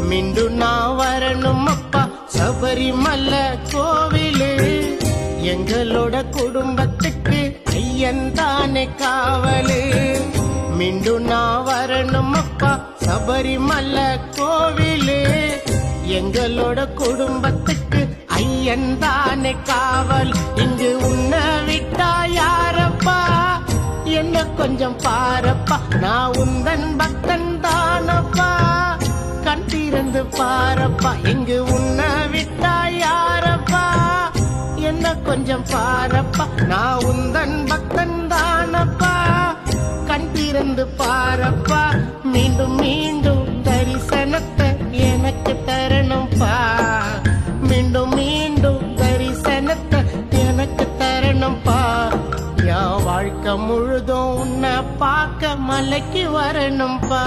மீண்டும் நான் வரணும் அப்பா சபரிமலை கோவிலு. எங்களோட குடும்பத்துக்கு ஐயன் தானே காவலு. மீண்டும் நான் வரணும் அப்பா சபரிமலை கோவிலு. எங்களோட குடும்பத்துக்கு ஐயன் தானே காவல். இங்கு உன்னை விட்டா யாரப்பா, என்ன கொஞ்சம் பாரப்பா. நான் உந்தன் பக்தன் தானப்பா, கண் திறந்து பாரப்பா. இங்கு உன்னை விட்டா யாரப்பா, என்ன கொஞ்சம் பாரப்பா. நான் உந்தன் பக்தன் தானப்பா, கண் திறந்து பாரப்பா. மீண்டும் மீண்டும் தரிசனத்தை எனக்கு தரணும்பா. மீண்டும் மீண்டும் தரிசனத்தை எனக்கு தரணும்பா. என் வாழ்க்கை முழுதும் உன்னை பார்க்க மலைக்கு வரணும்பா.